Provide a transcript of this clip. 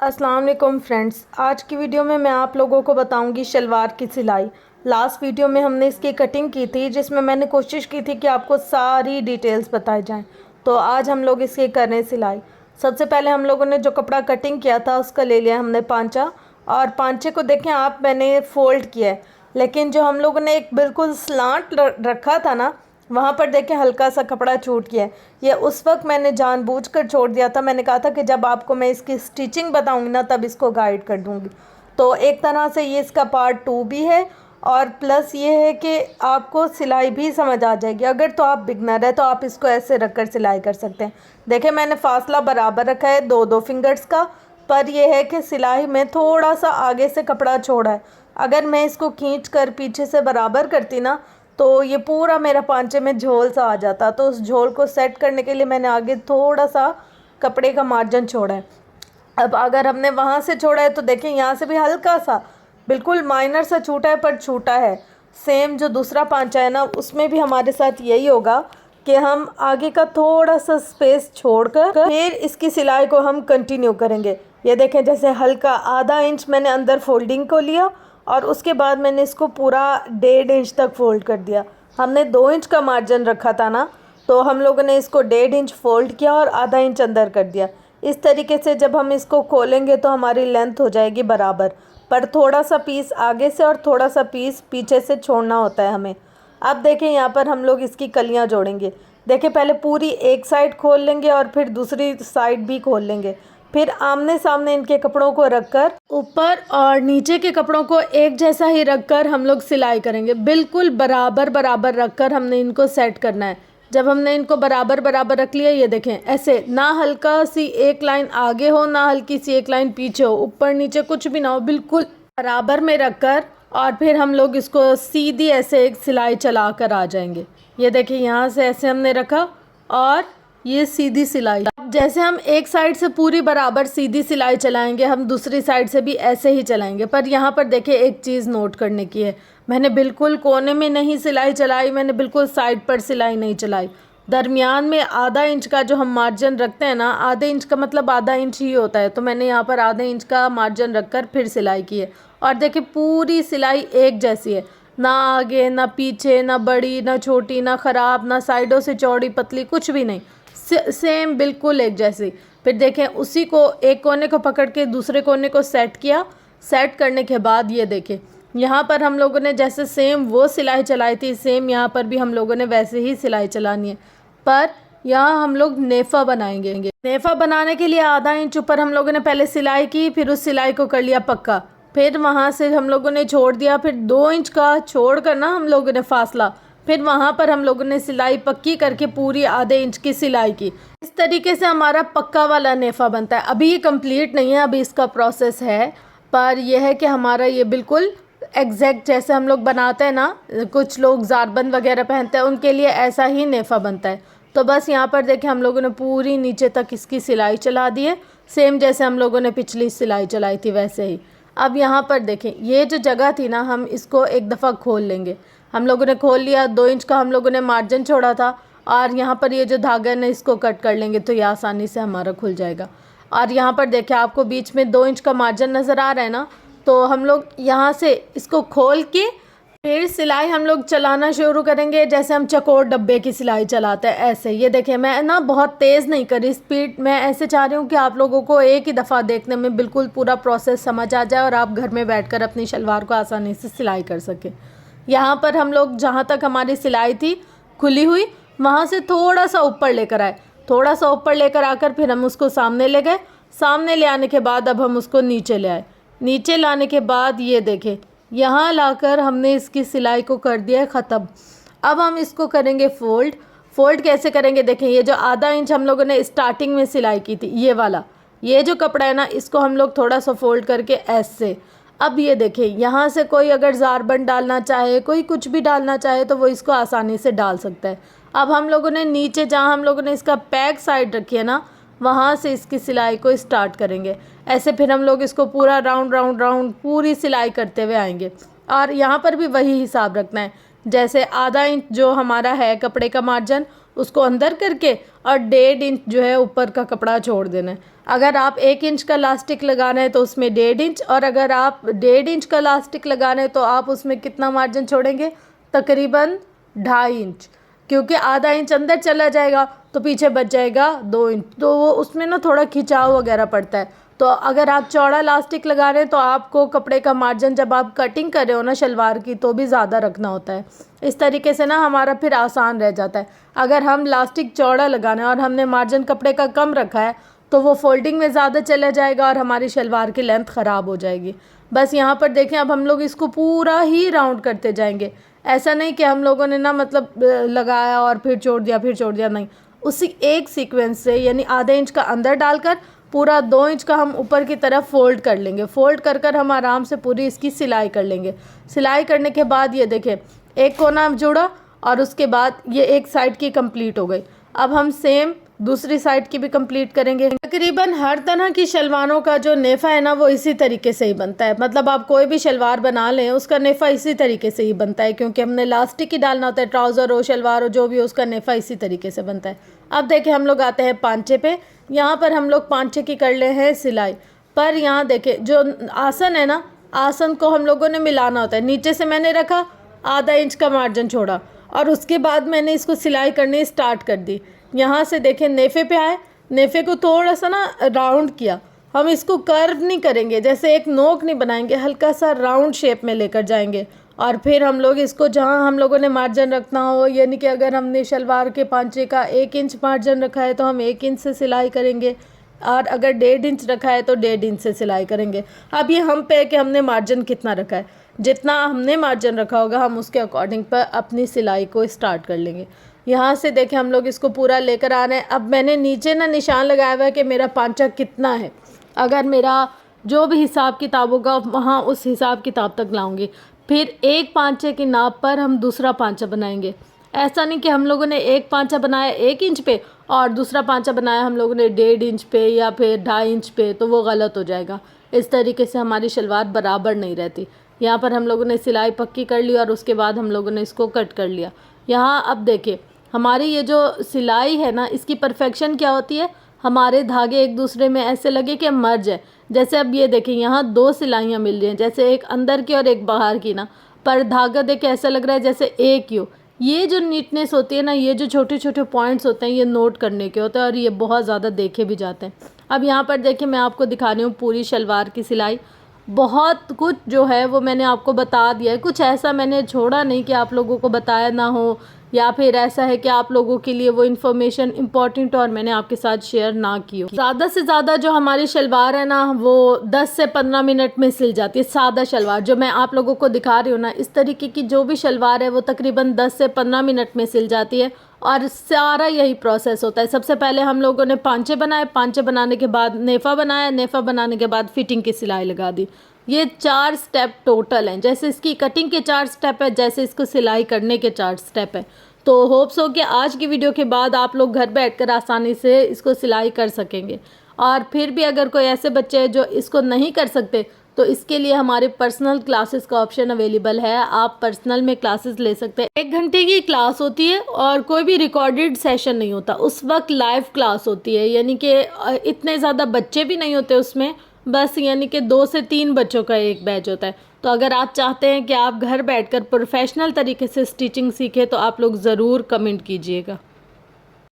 अस्सलाम वालेकुम फ्रेंड्स, आज की वीडियो में मैं आप लोगों को बताऊंगी शलवार की सिलाई। लास्ट वीडियो में हमने इसकी कटिंग की थी जिसमें मैंने कोशिश की थी कि आपको सारी डिटेल्स बताई जाएं। तो आज हम लोग इसकी कर रहे हैं सिलाई। सबसे पहले हम लोगों ने जो कपड़ा कटिंग किया था उसका ले लिया हमने पांचा, और पांचे को देखें आप, मैंने फोल्ड किया है, लेकिन जो हम लोगों ने एक बिल्कुल स्लांट रखा था ना, वहाँ पर देखें हल्का सा कपड़ा छूट गया है। ये उस वक्त मैंने जानबूझकर छोड़ दिया था। मैंने कहा था कि जब आपको मैं इसकी स्टिचिंग बताऊंगी ना तब इसको गाइड कर दूंगी। तो एक तरह से ये इसका पार्ट 2 भी है, और प्लस ये है कि आपको सिलाई भी समझ आ जाएगी। अगर तो आप बिगनर है तो आप इसको ऐसे रखकर सिलाई कर सकते हैं। देखिए मैंने फासला बराबर रखा है दो दो फिंगर्स का, पर यह है कि सिलाई में थोड़ा सा आगे से कपड़ा छोड़ा है। अगर मैं इसको खींच कर पीछे से बराबर करती ना तो ये पूरा मेरा पांचे में झोल सा आ जाता। तो उस झोल को सेट करने के लिए मैंने आगे थोड़ा सा कपड़े का मार्जिन छोड़ा है। अब अगर हमने वहाँ से छोड़ा है तो देखें यहाँ से भी हल्का सा बिल्कुल माइनर सा छूटा है, पर छूटा है। सेम जो दूसरा पांचा है ना उसमें भी हमारे साथ यही होगा कि हम आगे का थोड़ा सा स्पेस छोड़कर फिर इसकी सिलाई को हम कंटिन्यू करेंगे। ये देखें जैसे हल्का आधा इंच मैंने अंदर फोल्डिंग को लिया और उसके बाद मैंने इसको पूरा 1.5 इंच तक फोल्ड कर दिया। हमने 2 इंच का मार्जिन रखा था ना, तो हम लोगों ने इसको 1.5 इंच फोल्ड किया और आधा इंच अंदर कर दिया। इस तरीके से जब हम इसको खोलेंगे तो हमारी लेंथ हो जाएगी बराबर, पर थोड़ा सा पीस आगे से और थोड़ा सा पीस पीछे से छोड़ना होता है हमें। अब देखें यहाँ पर हम लोग इसकी कलियाँ जोड़ेंगे। देखिए पहले पूरी एक साइड खोल लेंगे और फिर दूसरी साइड भी खोल लेंगे। फिर आमने सामने इनके कपड़ों को रखकर ऊपर और नीचे के कपड़ों को एक जैसा ही रखकर हम लोग सिलाई करेंगे। बिल्कुल बराबर बराबर रखकर हमने इनको सेट करना है। जब हमने इनको बराबर बराबर रख लिया, ये देखें ऐसे, ना हल्का सी एक लाइन आगे हो ना हल्की सी एक लाइन पीछे हो, ऊपर नीचे कुछ भी ना हो, बिल्कुल बराबर में रखकर और फिर हम लोग इसको सीधी ऐसे एक सिलाई चला कर आ जाएंगे। ये देखिए यहाँ से ऐसे हमने रखा और ये सीधी सिलाई। अब जैसे हम एक साइड से पूरी बराबर सीधी सिलाई चलाएंगे, हम दूसरी साइड से भी ऐसे ही चलाएंगे। पर यहाँ पर देखिए एक चीज़ नोट करने की है, मैंने बिल्कुल कोने में नहीं सिलाई चलाई, मैंने बिल्कुल साइड पर सिलाई नहीं चलाई। दरमियान में आधा इंच का जो हम मार्जिन रखते हैं ना, आधे इंच का मतलब आधा इंच ही होता है, तो मैंने यहाँ पर आधे इंच का मार्जिन रखकर फिर सिलाई की है। और देखिए पूरी सिलाई एक जैसी है, ना आगे ना पीछे, ना बड़ी ना छोटी, ना ख़राब, ना साइडों से चौड़ी पतली, कुछ भी नहीं, सेम बिल्कुल एक जैसी। फिर देखें उसी को एक कोने को पकड़ के दूसरे कोने को सेट किया। सेट करने के बाद ये देखें यहाँ पर हम लोगों ने जैसे सेम वो सिलाई चलाई थी, सेम यहाँ पर भी हम लोगों ने वैसे ही सिलाई चलानी है। पर यहाँ हम लोग नेफ़ा बनाएंगे। नेफ़ा बनाने के लिए आधा इंच ऊपर हम लोगों ने पहले सिलाई की, फिर उस सिलाई को कर लिया पक्का। फिर वहाँ से हम लोगों ने छोड़ दिया, फिर 2 इंच का छोड़ कर ना हम लोगों ने फासला, फिर वहाँ पर हम लोगों ने सिलाई पक्की करके पूरी आधे इंच की सिलाई की। इस तरीके से हमारा पक्का वाला नेफ़ा बनता है। अभी ये कंप्लीट नहीं है, अभी इसका प्रोसेस है, पर यह है कि हमारा ये बिल्कुल एग्जैक्ट जैसे हम लोग बनाते हैं ना, कुछ लोग ज़ारबंद वगैरह पहनते हैं, उनके लिए ऐसा ही नेफ़ा बनता है। तो बस यहाँ पर देखें हम लोगों ने पूरी नीचे तक इसकी सिलाई चला दी है, सेम जैसे हम लोगों ने पिछली सिलाई चलाई थी वैसे ही। अब यहाँ पर देखें ये जो जगह थी ना, हम इसको एक दफ़ा खोल लेंगे। हम लोगों ने खोल लिया, 2 इंच का हम लोगों ने मार्जिन छोड़ा था, और यहाँ पर ये जो धागा है ना इसको कट कर लेंगे तो ये आसानी से हमारा खुल जाएगा। और यहाँ पर देखिए आपको बीच में 2 इंच का मार्जिन नज़र आ रहा है ना, तो हम लोग यहाँ से इसको खोल के फिर सिलाई हम लोग चलाना शुरू करेंगे जैसे हम चकोर डब्बे की सिलाई चलाते हैं ऐसे। ये देखें मैं ना बहुत तेज़ नहीं करी स्पीड, मैं ऐसे चाह रही हूँ कि आप लोगों को एक ही दफ़ा देखने में बिल्कुल पूरा प्रोसेस समझ आ जाए और आप घर में बैठकर अपनी शलवार को आसानी से सिलाई कर सकें। यहाँ पर हम लोग जहाँ तक हमारी सिलाई थी खुली हुई, वहाँ से थोड़ा सा ऊपर लेकर आए। थोड़ा सा ऊपर लेकर आकर फिर हम उसको सामने ले गए। सामने ले आने के बाद अब हम उसको नीचे ले आए। नीचे लाने के बाद ये देखें यहाँ लाकर हमने इसकी सिलाई को कर दिया है ख़त्म। अब हम इसको करेंगे फ़ोल्ड। फ़ोल्ड कैसे करेंगे, देखें ये जो आधा इंच हम लोगों ने स्टार्टिंग में सिलाई की थी, ये वाला ये जो कपड़ा है ना, इसको हम लोग थोड़ा सा फ़ोल्ड करके ऐसे। अब ये देखें यहाँ से कोई अगर ज़ारबंद डालना चाहे, कोई कुछ भी डालना चाहे तो वो इसको आसानी से डाल सकता है। अब हम लोगों ने नीचे जहाँ हम लोगों ने इसका पैक साइड रखी है ना, वहाँ से इसकी सिलाई को स्टार्ट करेंगे ऐसे। फिर हम लोग इसको पूरा राउंड राउंड राउंड पूरी सिलाई करते हुए आएंगे। और यहाँ पर भी वही हिसाब रखना है, जैसे आधा इंच जो हमारा है कपड़े का मार्जिन, उसको अंदर करके और 1.5 इंच जो है ऊपर का कपड़ा छोड़ देना है। अगर आप 1 इंच का इलास्टिक लगाना है तो उसमें 1.5 इंच, और अगर आप 1.5 इंच का इलास्टिक लगाना है तो आप उसमें कितना मार्जिन छोड़ेंगे, तकरीबन 2.5 इंच, क्योंकि आधा इंच अंदर चला जाएगा तो पीछे बच जाएगा 2 इंच, तो वो उसमें ना थोड़ा खिंचाव वगैरह पड़ता है। तो अगर आप चौड़ा इलास्टिक लगा रहे हैं तो आपको कपड़े का मार्जिन जब आप कटिंग कर रहे हो ना शलवार की तो भी ज़्यादा रखना होता है। इस तरीके से ना हमारा फिर आसान रह जाता है। अगर हम इलास्टिक चौड़ा लगाना है और हमने मार्जिन कपड़े का कम रखा है तो वो फोल्डिंग में ज़्यादा चला जाएगा और हमारी शलवार की लेंथ ख़राब हो जाएगी। बस यहाँ पर देखें, अब हम लोग इसको पूरा ही राउंड करते जाएंगे। ऐसा नहीं कि हम लोगों ने ना मतलब लगाया और फिर छोड़ दिया, नहीं, उसी एक सीक्वेंस से यानी आधे इंच का अंदर डालकर पूरा 2 इंच का हम ऊपर की तरफ फोल्ड कर लेंगे। फोल्ड कर कर हम आराम से पूरी इसकी सिलाई कर लेंगे। सिलाई करने के बाद ये देखें, एक कोना जुड़ा और उसके बाद ये एक साइड की कंप्लीट हो गई। अब हम सेम दूसरी साइड की भी कंप्लीट करेंगे। तकरीबन हर तरह की शलवारों का जो नेफ़ा है ना वो इसी तरीके से ही बनता है। मतलब आप कोई भी शलवार बना लें उसका नेफ़ा इसी तरीके से ही बनता है, क्योंकि हमने इलास्टिक ही डालना होता है। ट्राउज़र हो, शलवार हो, जो भी हो, उसका नेफ़ा इसी तरीके से बनता है। अब देखें, हम लोग आते हैं पांचे पे। यहाँ पर हम लोग पांचे की कर ले हैं सिलाई। पर यहाँ देखें, जो आसन है ना, आसन को हम लोगों ने मिलाना होता है। नीचे से मैंने रखा, आधा इंच का मार्जिन छोड़ा और उसके बाद मैंने इसको सिलाई करनी स्टार्ट कर दी। यहाँ से देखें, नेफ़े पे आए, नेफ़े को थोड़ा सा ना राउंड किया। हम इसको कर्व नहीं करेंगे, जैसे एक नोक नहीं बनाएंगे, हल्का सा राउंड शेप में लेकर जाएंगे। और फिर हम लोग इसको जहाँ हम लोगों ने मार्जिन रखना हो, यानी कि अगर हमने शलवार के पांचे का 1 इंच मार्जिन रखा है तो हम 1 इंच से सिलाई करेंगे, और अगर 1.5 इंच रखा है तो 1.5 इंच से सिलाई करेंगे। अब ये हम पे है कि हमने मार्जिन कितना रखा है। जितना हमने मार्जिन रखा होगा हम उसके अकॉर्डिंग पर अपनी सिलाई को स्टार्ट कर लेंगे। यहाँ से देखें, हम लोग इसको पूरा लेकर आ रहे हैं। अब मैंने नीचे ना निशान लगाया हुआ है कि मेरा पांचा कितना है। अगर मेरा जो भी हिसाब किताब होगा वहाँ उस हिसाब किताब तक लाऊंगी। फिर एक पांचे की नाप पर हम दूसरा पांचा बनाएंगे। ऐसा नहीं कि हम लोगों ने एक पांचा बनाया 1 इंच पे और दूसरा पांचा बनाया हम लोगों ने 1.5 इंच पे या फिर 2.5 इंच पे, तो वो गलत हो जाएगा। इस तरीके से हमारी शलवार बराबर नहीं रहती। यहाँ पर हम लोगों ने सिलाई पक्की कर ली और उसके बाद हम लोगों ने इसको कट कर लिया। यहाँ अब देखिए, हमारी ये जो सिलाई है ना, इसकी परफेक्शन क्या होती है, हमारे धागे एक दूसरे में ऐसे लगे कि मर्ज है। जैसे अब ये देखें, यहाँ 2 सिलाइयाँ मिल रही हैं, जैसे एक अंदर की और एक बाहर की ना, पर धागा देख के ऐसा लग रहा है जैसे एक ही हो। ये जो नीटनेस होती है ना, ये जो छोटे छोटे पॉइंट्स होते हैं, ये नोट करने के होते हैं और ये बहुत ज़्यादा देखे भी जाते हैं। अब यहाँ पर देखिए, मैं आपको दिखा रही हूँ पूरी शलवार की सिलाई। बहुत कुछ जो है वो मैंने आपको बता दिया है, कुछ ऐसा मैंने छोड़ा नहीं कि आप लोगों को बताया ना हो, या फिर ऐसा है कि आप लोगों के लिए वो इन्फॉर्मेशन इम्पॉर्टेंट और मैंने आपके साथ शेयर ना की हो। ज़्यादा से ज़्यादा जो हमारी शलवार है ना वो 10 से 15 मिनट में सिल जाती है। सादा शलवार जो मैं आप लोगों को दिखा रही हूँ ना, इस तरीके की जो भी शलवार है वो तकरीबन 10 से 15 मिनट में सिल जाती है। और सारा यही प्रोसेस होता है। सबसे पहले हम लोगों ने पांचे बनाए, पांचे बनाने के बाद नेफ़ा बनाया, नेफ़ा बनाने के बाद फिटिंग की सिलाई लगा दी। ये 4 स्टेप टोटल हैं। जैसे इसकी कटिंग के 4 स्टेप है, जैसे इसको सिलाई करने के 4 स्टेप है। तो होप्स हो कि आज की वीडियो के बाद आप लोग घर बैठकर आसानी से इसको सिलाई कर सकेंगे। और फिर भी अगर कोई ऐसे बच्चे हैं जो इसको नहीं कर सकते तो इसके लिए हमारे पर्सनल क्लासेस का ऑप्शन अवेलेबल है। आप पर्सनल में क्लासेस ले सकते हैं। 1 घंटे की क्लास होती है और कोई भी रिकॉर्डेड सेशन नहीं होता, उस वक्त लाइव क्लास होती है। यानी कि इतने ज़्यादा बच्चे भी नहीं होते उसमें, बस यानी कि 2 से 3 बच्चों का एक बैच होता है। तो अगर आप चाहते हैं कि आप घर बैठकर प्रोफेशनल तरीके से स्टिचिंग सीखें तो आप लोग ज़रूर कमेंट कीजिएगा।